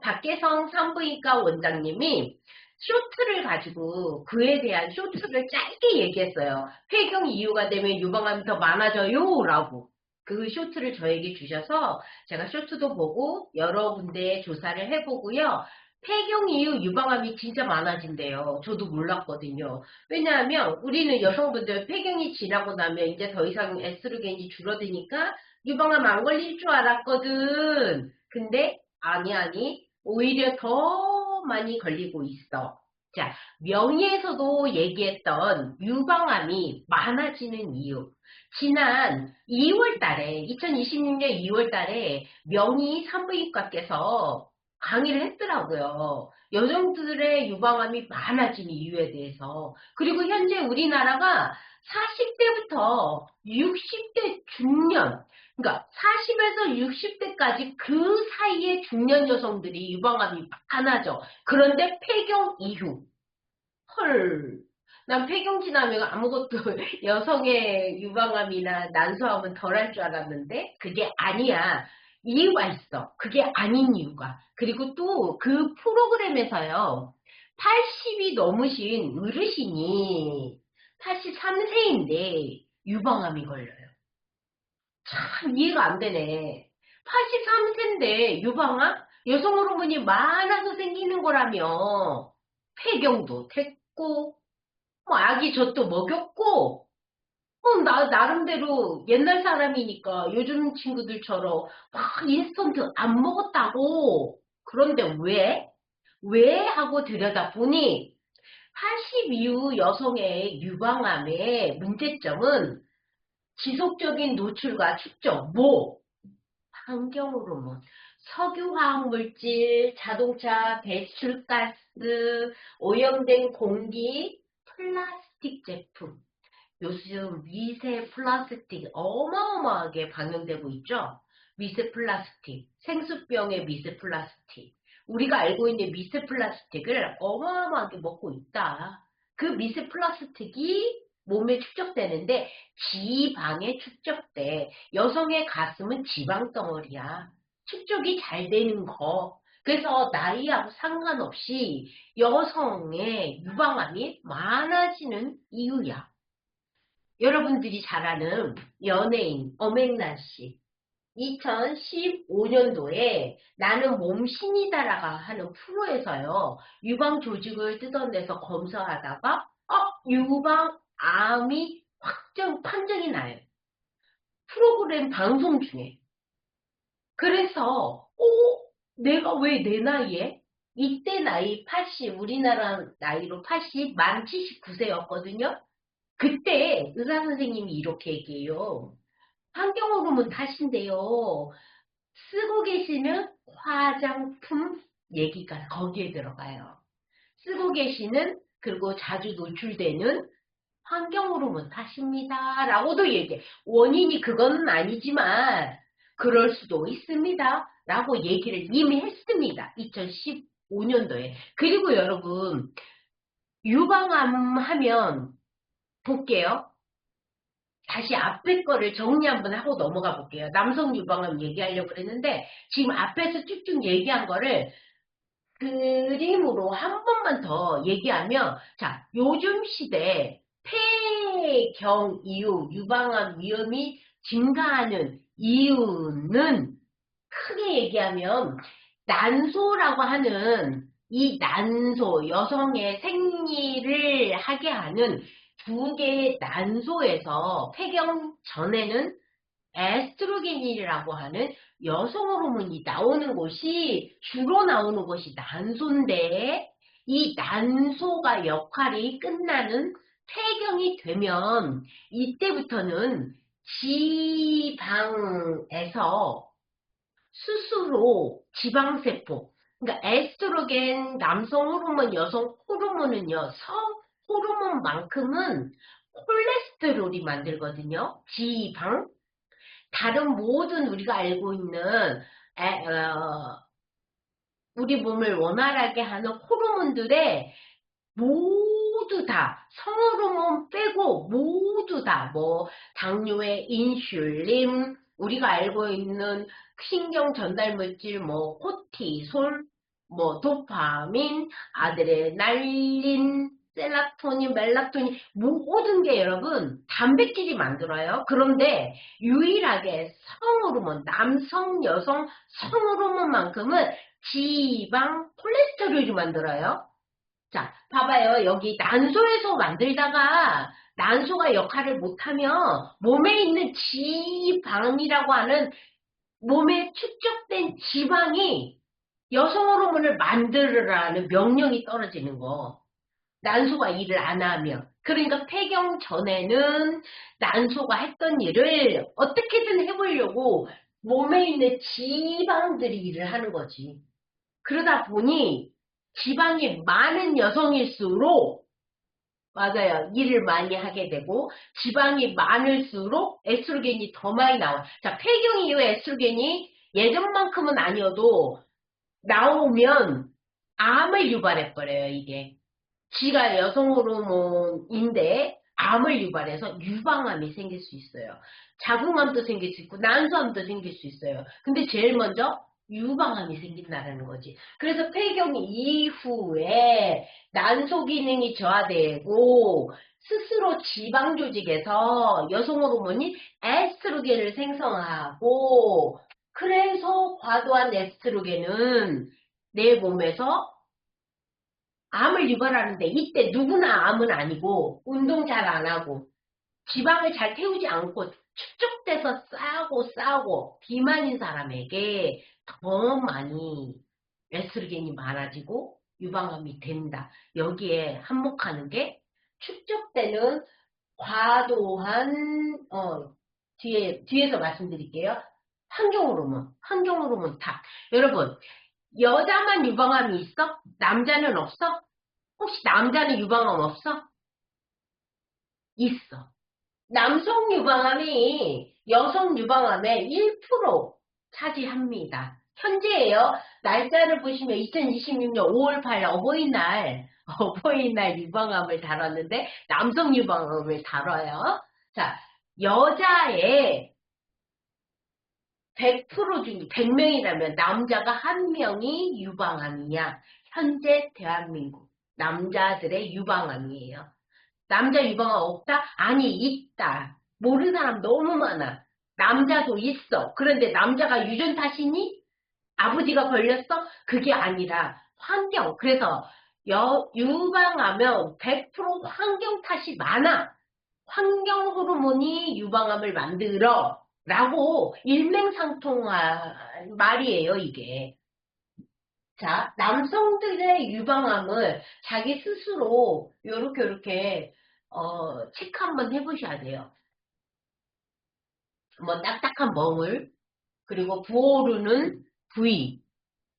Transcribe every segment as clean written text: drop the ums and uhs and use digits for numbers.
박계성 산부인과 원장님이 쇼트를 가지고 그에 대한 쇼트를 짧게 얘기했어요. 폐경 이유가 되면 유방암이 더 많아져요 라고. 그 쇼트를 저에게 주셔서 제가 쇼트도 보고 여러 군데 조사를 해보고요. 폐경 이후 유방암이 진짜 많아진대요. 저도 몰랐거든요. 왜냐하면 우리는 여성분들 폐경이 지나고 나면 이제 더 이상 에스트로겐이 줄어드니까 유방암 안 걸릴 줄 알았거든. 근데 아니 오히려 더 많이 걸리고 있어. 자, 명의에서도 얘기했던 유방암이 많아지는 이유. 지난 2월 달에 2026년 2월 달에 명의 산부인과께서 강의를 했더라고요. 여성들의 유방암이 많아진 이유에 대해서. 그리고 현재 우리나라가 40대부터 60대 중년, 그러니까 40에서 60대까지 그 사이에 중년 여성들이 유방암이 많아져. 그런데 폐경 이후. 헐. 난 폐경 지나면 아무것도 여성의 유방암이나 난소암은 덜할 줄 알았는데 그게 아니야. 이유가 있어. 그게 아닌 이유가. 그리고 또 그 프로그램에서요. 80이 넘으신 어르신이 83세인데 유방암이 걸려요. 참 이해가 안 되네. 83세인데 유방암? 여성 호르몬이 많아서 생기는 거라며. 폐경도 됐고 뭐 아기 젖도 먹였고 나름대로 옛날 사람이니까 요즘 친구들처럼 막 인스턴트 안 먹었다고. 그런데 왜? 왜? 하고 들여다보니 80 이후 여성의 유방암의 문제점은 지속적인 노출과 축적, 환경호르몬, 석유화학물질, 자동차 배출가스, 오염된 공기, 플라스틱 제품. 요즘 미세 플라스틱 어마어마하게 방영되고 있죠? 미세 플라스틱, 생수병의 미세 플라스틱. 우리가 알고 있는 미세 플라스틱을 어마어마하게 먹고 있다. 그 미세 플라스틱이 몸에 축적되는데 지방에 축적돼. 여성의 가슴은 지방 덩어리야. 축적이 잘 되는 거. 그래서 나이하고 상관없이 여성의 유방암이 많아지는 이유야. 여러분들이 잘 아는 연예인 엄앵란 씨. 2015년도에 나는 몸신이다라고 하는 프로에서요. 유방 조직을 뜯어내서 검사하다가 유방암이 판정이 나요. 프로그램 방송 중에. 그래서 내가 왜 내 나이에? 이때 나이 80, 우리나라 나이로 80, 만 79세였거든요. 그때 의사 선생님이 이렇게 얘기해요. 환경호르몬 탓인데요. 쓰고 계시는 화장품 얘기가 거기에 들어가요. 쓰고 계시는 그리고 자주 노출되는 환경호르몬 탓입니다. 라고도 얘기해. 원인이 그건 아니지만 그럴 수도 있습니다. 라고 얘기를 이미 했습니다. 2015년도에. 그리고 여러분 유방암 하면 볼게요. 다시 앞에 거를 정리 한번 하고 넘어가 볼게요. 남성 유방암 얘기하려고 그랬는데 지금 앞에서 쭉쭉 얘기한 거를 그림으로 한 번만 더 얘기하면 자, 요즘 시대 폐경 이후 유방암 위험이 증가하는 이유는 크게 얘기하면 난소라고 하는 이 난소, 여성의 생리를 하게 하는 두 개의 난소에서 폐경 전에는 에스트로겐이라고 하는 여성 호르몬이 나오는 곳이 주로 나오는 곳이 난소인데 이 난소가 역할이 끝나는 폐경이 되면 이때부터는 지방에서 스스로 지방세포, 그러니까 에스트로겐, 남성 호르몬, 여성 호르몬은요, 호르몬만큼은 콜레스테롤이 만들거든요. 지방. 다른 모든 우리가 알고 있는 우리 몸을 원활하게 하는 호르몬들의 모두 다 성호르몬 빼고 모두 다 당뇨의 인슐린 우리가 알고 있는 신경 전달 물질, 뭐, 코티솔, 뭐, 도파민, 아드레날린, 셀라토닌, 멜라토닌, 모든 게 여러분, 단백질이 만들어요. 그런데 유일하게 성호르몬, 남성, 여성 성호르몬만큼은 지방, 콜레스테롤이 만들어요. 자, 봐봐요. 여기 난소에서 만들다가 난소가 역할을 못하면 몸에 있는 지방이라고 하는 몸에 축적된 지방이 여성 호르몬을 만들으라는 명령이 떨어지는 거. 난소가 일을 안 하면. 그러니까 폐경 전에는 난소가 했던 일을 어떻게든 해보려고 몸에 있는 지방들이 일을 하는 거지. 그러다 보니 지방이 많은 여성일수록 맞아요. 일을 많이 하게 되고 지방이 많을수록 에스트로겐이 더 많이 나와. 자, 폐경 이후에 에스트로겐이 예전만큼은 아니어도 나오면 암을 유발해버려요, 이게. 지가 여성 호르몬인데 암을 유발해서 유방암이 생길 수 있어요. 자궁암도 생길 수 있고 난소암도 생길 수 있어요. 근데 제일 먼저 유방암이 생긴다는 거지. 그래서 폐경 이후에 난소 기능이 저하되고 스스로 지방 조직에서 여성 호르몬이 에스트로겐을 생성하고 그래서 과도한 에스트로겐은 내 몸에서 암을 유발하는데 이때 누구나 암은 아니고 운동 잘 안 하고 지방을 잘 태우지 않고 축적돼서 싸고 비만인 사람에게 더 많이 에스트로겐이 많아지고 유방암이 된다. 여기에 한몫하는 게 축적되는 과도한 뒤에서 말씀드릴게요. 환경호르몬 탑. 여러분 여자만 유방암이 있어? 남자는 없어? 혹시 남자는 유방암 없어? 있어. 남성 유방암이 여성 유방암의 1% 차지합니다. 현재예요. 날짜를 보시면 2026년 5월 8일 어버이날 유방암을 다뤘는데 남성 유방암을 다뤄요. 자, 여자의 100% 중 100명이라면 남자가 1명이 유방암이야. 현재 대한민국 남자들의 유방암이에요. 남자 유방암 없다? 아니 있다. 모르는 사람 너무 많아. 남자도 있어. 그런데 남자가 유전 탓이니? 아버지가 걸렸어? 그게 아니라 환경. 그래서 유방암은 100% 환경 탓이 많아. 환경 호르몬이 유방암을 만들어. 라고 일맹상통한 말이에요, 이게. 자, 남성들의 유방암을 자기 스스로 요렇게 체크 한번 해보셔야 돼요. 뭐 딱딱한 멍을, 그리고 부어오르는 부위,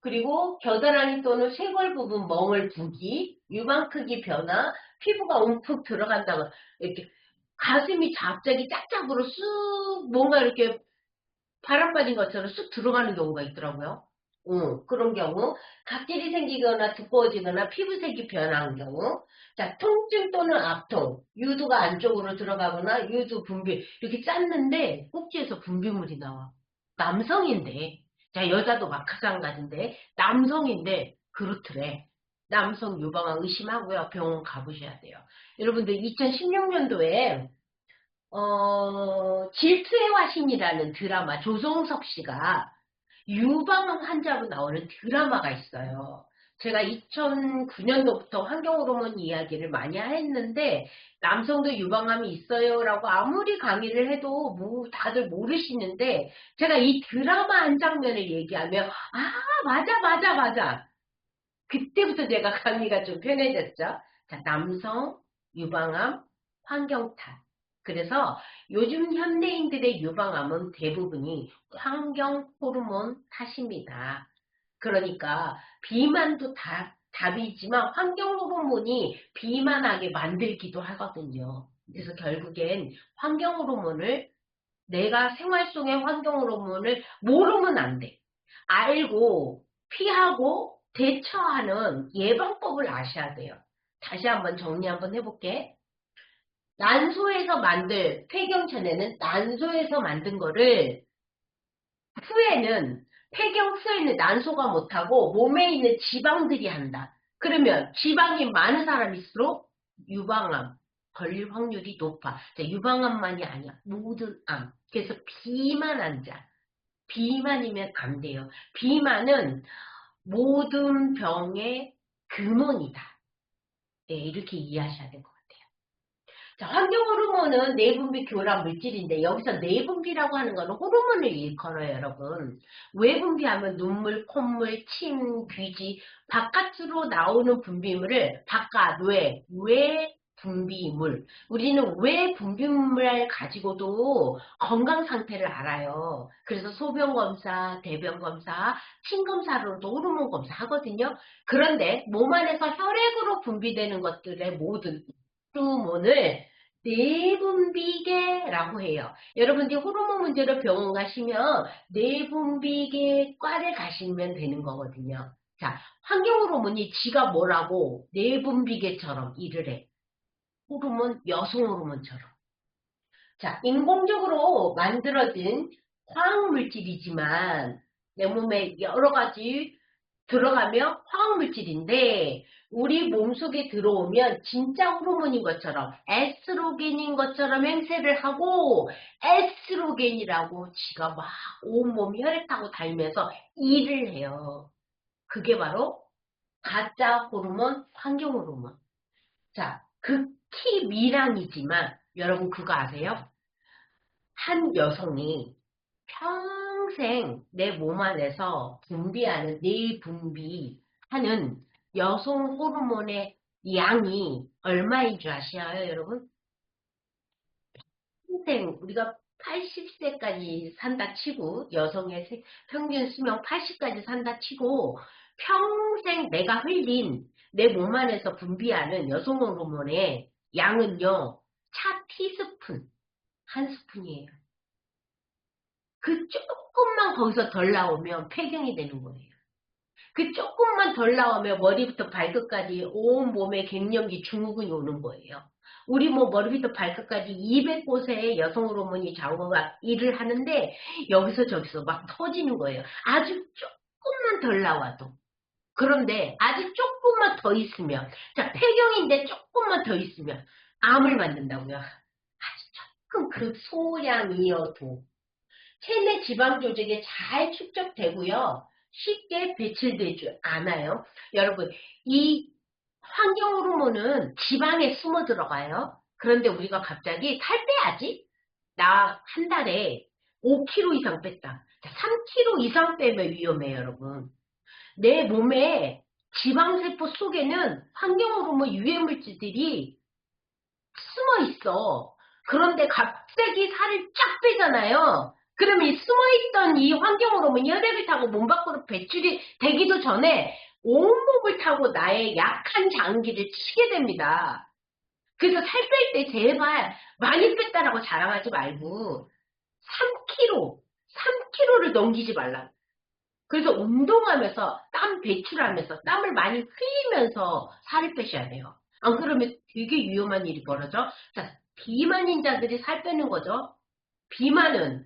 그리고 겨드랑이 또는 쇄골 부분 멍을 부기, 유방 크기 변화, 피부가 움푹 들어간다고 이렇게 가슴이 갑자기 짝짝으로 쑥 뭔가 이렇게 바람 빠진 것처럼 쑥 들어가는 경우가 있더라고요. 그런 경우, 각질이 생기거나 두꺼워지거나 피부색이 변한 경우, 자, 통증 또는 압통, 유두가 안쪽으로 들어가거나 유두 분비, 이렇게 짰는데 꼭지에서 분비물이 나와. 남성인데, 자, 여자도 마찬가지인데, 남성인데, 그렇더래. 남성 유방암 의심하고요. 병원 가보셔야 돼요. 여러분들 2016년도에 질투의 화신이라는 드라마 조성석 씨가 유방암 환자로 나오는 드라마가 있어요. 제가 2009년도부터 환경호르몬 이야기를 많이 했는데 남성도 유방암이 있어요라고 아무리 강의를 해도 뭐 다들 모르시는데 제가 이 드라마 한 장면을 얘기하면 맞아. 그때부터 제가 강의가 좀 편해졌죠. 자, 남성 유방암 환경 탓. 그래서 요즘 현대인들의 유방암은 대부분이 환경 호르몬 탓입니다. 그러니까 비만도 답이지만 환경 호르몬이 비만하게 만들기도 하거든요. 그래서 결국엔 환경 호르몬을 내가 생활 속의 환경 호르몬을 모르면 안 돼. 알고 피하고 대처하는 예방법을 아셔야 돼요. 다시 한번 정리 한번 해볼게. 난소에서 폐경 전에는 난소에서 만든 거를 후에는 폐경 후에는 난소가 못하고 몸에 있는 지방들이 한다. 그러면 지방이 많은 사람일수록 유방암 걸릴 확률이 높아. 자, 유방암만이 아니야. 모든 암. 그래서 비만 환자. 비만이면 안 돼요. 비만은 모든 병의 근원이다. 네, 이렇게 이해하셔야 될 것 같아요. 자, 환경 호르몬은 내분비 교란 물질인데 여기서 내분비라고 하는 거는 호르몬을 일컬어요, 여러분. 왜 분비하면 눈물, 콧물, 침, 귀지 바깥으로 나오는 분비물을 바깥, 왜 분비물. 우리는 왜 분비물을 가지고도 건강 상태를 알아요. 그래서 소변 검사, 대변 검사, 침 검사로도 호르몬 검사 하거든요. 그런데 몸 안에서 혈액으로 분비되는 것들의 모든 호르몬을 내분비계라고 해요. 여러분들이 호르몬 문제로 병원 가시면 내분비계과를 가시면 되는 거거든요. 자, 환경 호르몬이 지가 뭐라고 내분비계처럼 일을 해. 호르몬, 여성 호르몬처럼. 자, 인공적으로 만들어진 화학물질이지만 내 몸에 여러 가지 들어가면 화학물질인데 우리 몸속에 들어오면 진짜 호르몬인 것처럼 에스트로겐인 것처럼 행세를 하고 에스트로겐이라고 지가 막 온몸 혈액 타고 다니면서 일을 해요. 그게 바로 가짜 호르몬, 환경 호르몬. 자, 극히 미량이지만 여러분 그거 아세요? 한 여성이 평생 내 몸 안에서 분비하는 내분비하는 여성 호르몬의 양이 얼마인 줄 아시나요, 여러분? 평생 우리가 80세까지 산다 치고 여성의 평균 수명 80까지 산다 치고 평생 내가 흘린 내 몸 안에서 분비하는 여성 호르몬의 양은요, 차 티스푼 한 스푼이에요. 그 조금만 거기서 덜 나오면 폐경이 되는 거예요. 그 조금만 덜 나오면 머리부터 발끝까지 온 몸에 갱년기 증후군이 오는 거예요. 우리 뭐 머리부터 발끝까지 200곳의 여성 호르몬이 좌우가 일을 하는데 여기서 저기서 막 터지는 거예요. 아주 조금만 덜 나와도. 그런데 아주 조금만 더 있으면, 자, 폐경인데 조금만 더 있으면 암을 만든다고요. 아주 조금 그 소량이어도. 체내 지방 조직에 잘 축적되고요. 쉽게 배출되지 않아요. 여러분, 이 환경 호르몬은 지방에 숨어 들어가요. 그런데 우리가 갑자기 살 빼야지? 나 한 달에 5kg 이상 뺐다. 3kg 이상 빼면 위험해요, 여러분. 내 몸에 지방세포 속에는 환경 호르몬 유해물질들이 숨어 있어. 그런데 갑자기 살을 쫙 빼잖아요. 그러면 이 숨어있던 이 환경으로 혈액을 타고 몸 밖으로 배출이 되기도 전에 온몸을 타고 나의 약한 장기를 치게 됩니다. 그래서 살 뺄 때 제발 많이 뺐다라고 자랑하지 말고 3kg, 3kg를 넘기지 말라. 그래서 운동하면서 땀 배출하면서 땀을 많이 흘리면서 살을 빼셔야 돼요. 안 그러면 되게 위험한 일이 벌어져. 자, 비만인자들이 살 빼는 거죠. 비만은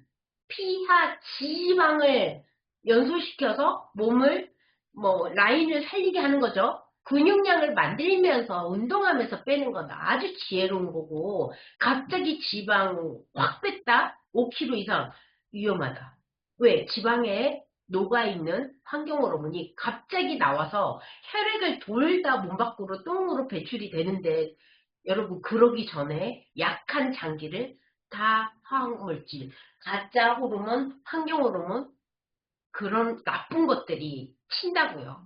피하 지방을 연소시켜서 몸을 뭐 라인을 살리게 하는 거죠. 근육량을 만들면서 운동하면서 빼는 건 아주 지혜로운 거고 갑자기 지방 확 뺐다? 5kg 이상 위험하다. 왜? 지방에 녹아있는 환경 호르몬이 갑자기 나와서 혈액을 돌다 몸 밖으로 똥으로 배출이 되는데 여러분 그러기 전에 약한 장기를 다 화학물질, 가짜 호르몬, 환경 호르몬 그런 나쁜 것들이 친다고요.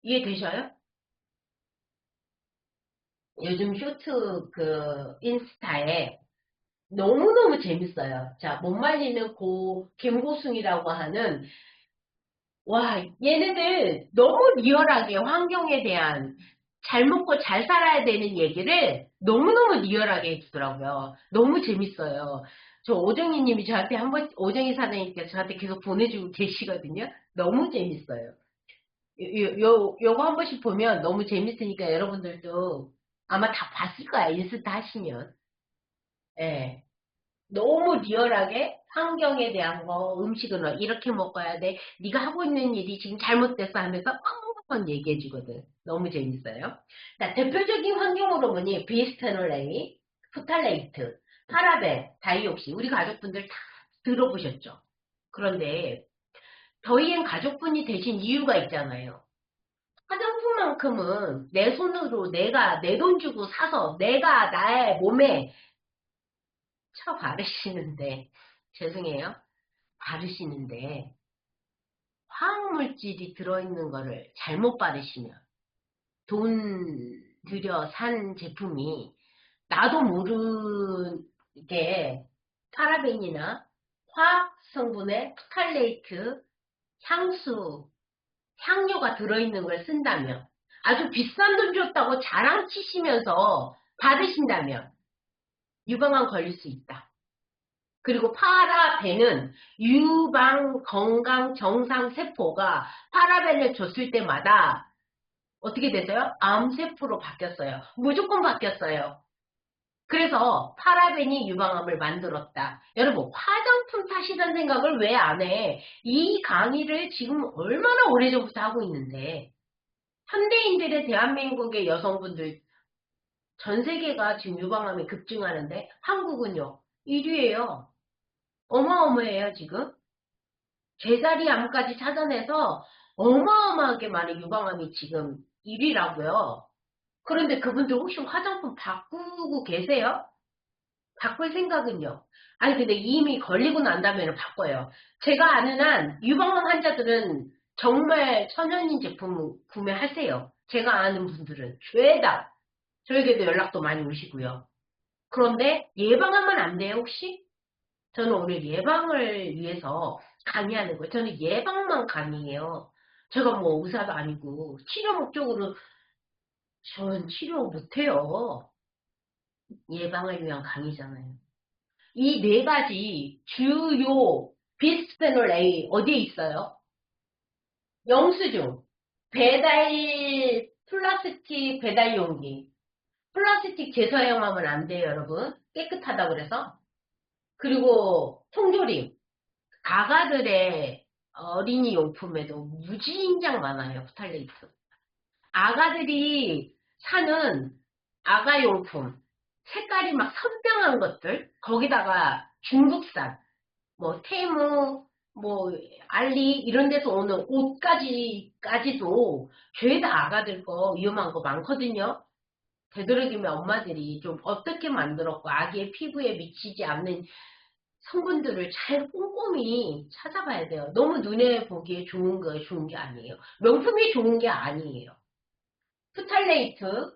이해되셔요? 요즘 쇼트 그 인스타에 너무너무 재밌어요. 자, 못 말리는 김고승이라고 하는 와, 얘네들 너무 리얼하게 환경에 대한 잘 먹고 잘 살아야 되는 얘기를 너무너무 리얼하게 해주더라고요. 너무 재밌어요. 저 오정희 님이 저한테 오정희 사장님께서 저한테 계속 보내주고 계시거든요. 너무 재밌어요. 요거 한 번씩 보면 너무 재밌으니까 여러분들도 아마 다 봤을 거야. 인스타 하시면. 예. 너무 리얼하게 환경에 대한 거, 음식은 이렇게 먹어야 돼. 네가 하고 있는 일이 지금 잘못됐어 하면서 뻥뻥 얘기해 주거든. 너무 재밌어요. 자, 대표적인 환경 호르몬이 비스페놀 A, 프탈레이트, 파라벤, 다이옥신. 우리 가족분들 다 들어보셨죠? 그런데 저희엔 가족분이 되신 이유가 있잖아요. 화장품만큼은 내 손으로 내가 내 돈 주고 사서 내가 나의 몸에 쳐 바르시는데, 죄송해요. 바르시는데, 화학물질이 들어있는 거를 잘못 바르시면, 돈 들여 산 제품이 나도 모르게 파라벤이나 화학 성분의 프탈레이트, 향수, 향료가 들어있는 걸 쓴다면, 아주 비싼 돈 줬다고 자랑치시면서 받으신다면, 유방암 걸릴 수 있다. 그리고 파라벤은 유방 건강 정상 세포가 파라벤을 줬을 때마다 어떻게 됐어요? 암세포로 바뀌었어요. 무조건 바뀌었어요. 그래서 파라벤이 유방암을 만들었다. 여러분, 화장품 탓이라는 생각을 왜 안 해? 이 강의를 지금 얼마나 오래전부터 하고 있는데, 현대인들의 대한민국의 여성분들, 전 세계가 지금 유방암이 급증하는데, 한국은요, 1위예요. 어마어마해요, 지금. 제자리 암까지 찾아내서 어마어마하게 많은 유방암이 지금 1위라고요. 그런데 그분들 혹시 화장품 바꾸고 계세요? 바꿀 생각은요? 아니, 근데 이미 걸리고 난다면 바꿔요. 제가 아는 한 유방암 환자들은 정말 천연인 제품 구매하세요. 제가 아는 분들은 죄다. 저에게도 연락도 많이 오시고요. 그런데 예방하면 안 돼요, 혹시? 저는 오늘 예방을 위해서 강의하는 거예요. 저는 예방만 강의해요. 제가 뭐 의사도 아니고 치료 목적으로 전 치료 못해요. 예방을 위한 강의잖아요. 이 네 가지 주요 비스페놀 A 어디에 있어요? 영수증, 배달, 플라스틱 배달 용기. 플라스틱 재사용하면 안 돼요, 여러분. 깨끗하다고 그래서. 그리고 통조림. 아가들의 어린이 용품에도 무지인장 많아요, 프탈레이트. 아가들이 사는 아가 용품, 색깔이 막 선명한 것들, 거기다가 중국산, 뭐 테무, 뭐 알리 이런 데서 오는 옷까지도 죄다 아가들 거 위험한 거 많거든요. 되도록이면 엄마들이 좀 어떻게 만들었고 아기의 피부에 미치지 않는 성분들을 잘 꼼꼼히 찾아봐야 돼요. 너무 눈에 보기에 좋은 게 아니에요. 명품이 좋은 게 아니에요. 프탈레이트,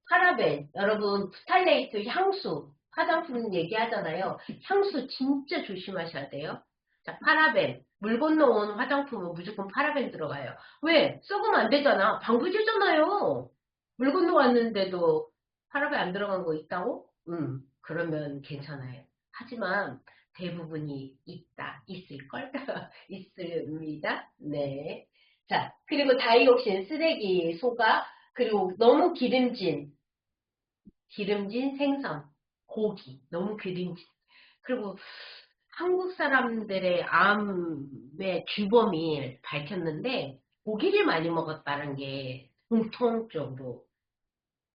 파라벤, 여러분 프탈레이트 향수, 화장품 얘기하잖아요. 향수 진짜 조심하셔야 돼요. 자, 파라벤, 물 건너온 화장품은 무조건 파라벤 들어가요. 왜? 썩으면 안 되잖아. 방부제잖아요. 물 건너왔는데도 파라벤 안 들어간 거 있다고? 그러면 괜찮아요. 하지만 대부분이 있을걸? 있습니다. 네. 자, 그리고 다이옥신, 쓰레기, 소가, 그리고 너무 기름진 생선, 고기, 너무 기름진. 그리고 한국 사람들의 암의 주범이 밝혔는데, 고기를 많이 먹었다는 게 공통적으로.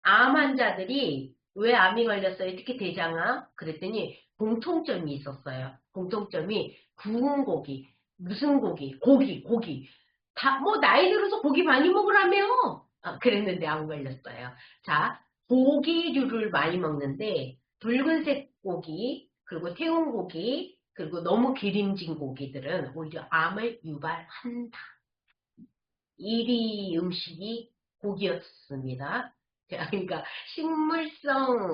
암 환자들이 왜 암이 걸렸어요? 특히 대장암? 그랬더니 공통점이 있었어요. 공통점이 구운 고기, 무슨 고기. 다, 뭐, 나이 들어서 고기 많이 먹으라며! 그랬는데 안 걸렸어요. 자, 고기류를 많이 먹는데, 붉은색 고기, 그리고 태운 고기, 그리고 너무 기름진 고기들은 오히려 암을 유발한다. 1위 음식이 고기였습니다. 그러니까 식물성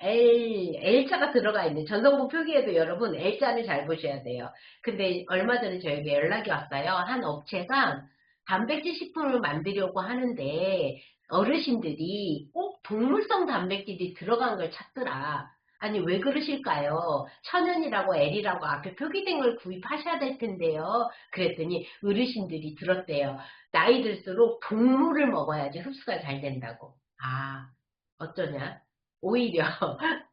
L자가 들어가 있는 전성분 표기에도 여러분 L자를 잘 보셔야 돼요. 근데 얼마 전에 저에게 연락이 왔어요. 한 업체가 단백질 식품을 만들려고 하는데 어르신들이 꼭 동물성 단백질이 들어간 걸 찾더라. 아니 왜 그러실까요? 천연이라고 L이라고 앞에 표기된 걸 구입하셔야 될 텐데요. 그랬더니 어르신들이 들었대요. 나이 들수록 동물을 먹어야지 흡수가 잘 된다고. 어쩌냐? 오히려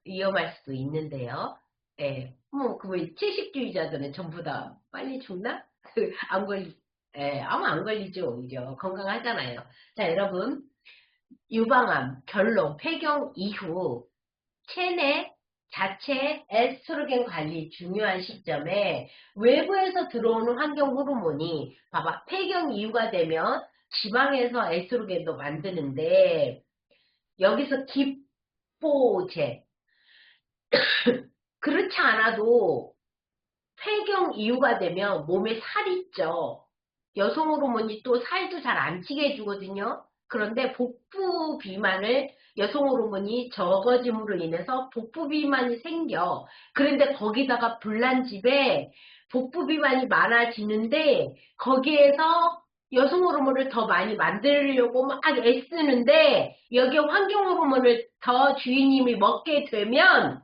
위험할 수도 있는데요. 예. 뭐 채식주의자들은 전부 다 빨리 죽나? 안 걸리, 예, 아마 안 걸리죠, 오히려. 건강하잖아요. 자, 여러분. 유방암, 결론, 폐경 이후 체내 자체 에스트로겐 관리 중요한 시점에 외부에서 들어오는 환경 호르몬이 봐봐 폐경 이후가 되면 지방에서 에스트로겐도 만드는데 여기서 기포제 그렇지 않아도 폐경 이후가 되면 몸에 살이 쪄. 여성 호르몬이 또 살도 잘 안 찌게 해주거든요. 그런데 복부 비만을 여성 호르몬이 적어짐으로 인해서 복부 비만이 생겨. 그런데 거기다가 불난 집에 복부 비만이 많아지는데 거기에서 여성 호르몬을 더 많이 만들려고 막 애쓰는데 여기에 환경 호르몬을 더 주인님이 먹게 되면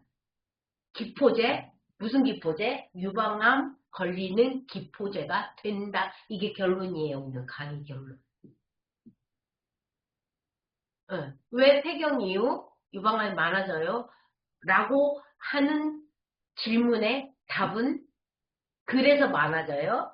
기포제, 무슨 기포제? 유방암 걸리는 기포제가 된다. 이게 결론이에요. 오늘 강의 결론. 응. 왜 폐경 이후 유방암이 많아져요? 라고 하는 질문의 답은 그래서 많아져요.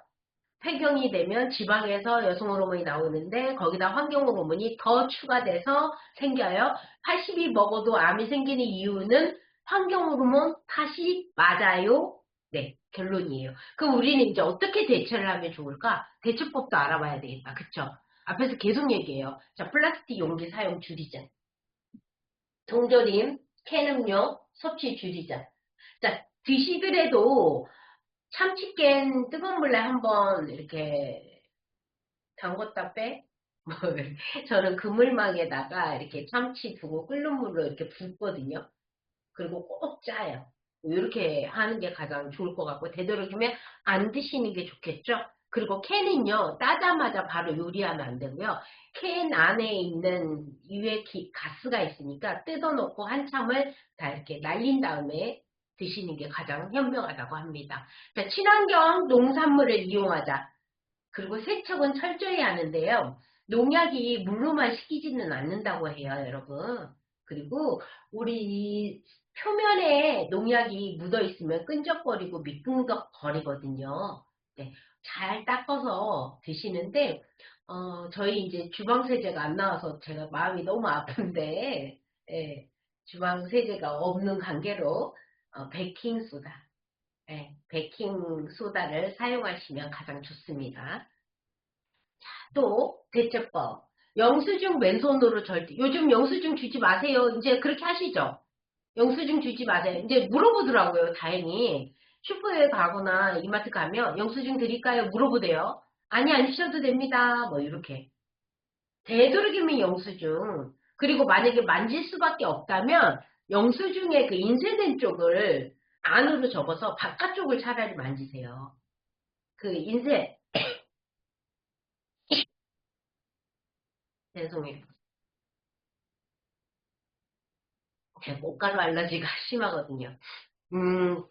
폐경이 되면 지방에서 여성 호르몬이 나오는데 거기다 환경 호르몬이 더 추가돼서 생겨요. 80이 먹어도 암이 생기는 이유는 환경 호르몬 탓이 맞아요. 네, 결론이에요. 그럼 우리는 이제 어떻게 대처를 하면 좋을까? 대처법도 알아봐야 되겠다. 그쵸? 앞에서 계속 얘기해요. 자, 플라스틱 용기 사용 줄이자. 동조림, 캔 음료 섭취 줄이자. 자, 드시더라도 참치캔 뜨거운 물에 한번 이렇게 담궜다 빼? 뭐, 저는 그물망에다가 이렇게 참치 두고 끓는 물로 이렇게 붓거든요. 그리고 꼭 짜요. 이렇게 하는 게 가장 좋을 것 같고, 되도록이면 안 드시는 게 좋겠죠? 그리고 캔은요, 따자마자 바로 요리하면 안 되고요. 캔 안에 있는 가스가 있으니까 뜯어놓고 한참을 다 이렇게 날린 다음에 드시는 게 가장 현명하다고 합니다. 자, 친환경 농산물을 이용하자. 그리고 세척은 철저히 하는데요. 농약이 물로만 식히지는 않는다고 해요, 여러분. 그리고 우리 표면에 농약이 묻어 있으면 끈적거리고 미끈적거리거든요. 네, 잘 닦아서 드시는데 저희 이제 주방 세제가 안 나와서 제가 마음이 너무 아픈데 예, 주방 세제가 없는 관계로 베이킹 소다 네, 베이킹 소다를 사용하시면 가장 좋습니다. 또 대처법. 영수증 맨손으로 절대. 요즘 영수증 주지 마세요. 이제 그렇게 하시죠. 영수증 주지 마세요. 이제 물어보더라고요. 다행히. 슈퍼에 가거나 이마트 가면 영수증 드릴까요? 물어보대요. 아니 안 주셔도 됩니다. 뭐 이렇게. 되도록이면 영수증. 그리고 만약에 만질 수밖에 없다면 영수증의 그 인쇄된 쪽을 안으로 접어서 바깥쪽을 차라리 만지세요. 그 인쇄 죄송해요. 제가 꽃가루 알러지가 심하거든요.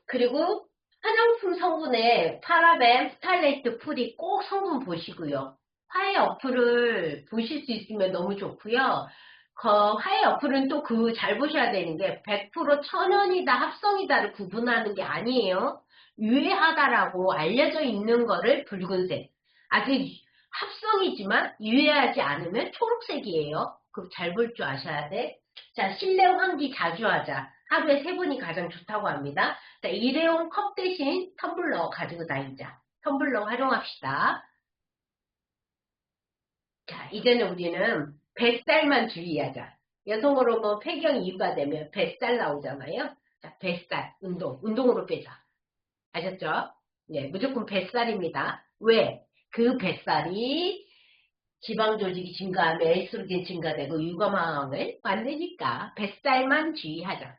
그리고 화장품 성분에 파라벤, 스탈레이트, 풀이 꼭 성분 보시고요. 화해 어플을 보실 수 있으면 너무 좋고요. 화해 어플은 또 잘 보셔야 되는 게 100% 천연이다, 합성이다를 구분하는 게 아니에요. 유해하다라고 알려져 있는 거를 붉은색. 아직 합성이지만 유해하지 않으면 초록색이에요. 그럼 잘 볼 줄 아셔야 돼. 자, 실내 환기 자주 하자. 하루에 3번이 가장 좋다고 합니다. 자, 일회용 컵 대신 텀블러 가지고 다니자. 텀블러 활용합시다. 자, 이제는 우리는 뱃살만 주의하자. 여성으로 뭐 폐경 이후가 되면 뱃살 나오잖아요. 자, 뱃살, 운동으로 빼자. 아셨죠? 네, 무조건 뱃살입니다. 왜? 그 뱃살이 지방 조직이 증가하면 에스트로겐 증가되고 유감항을 만드니까 뱃살만 주의하자.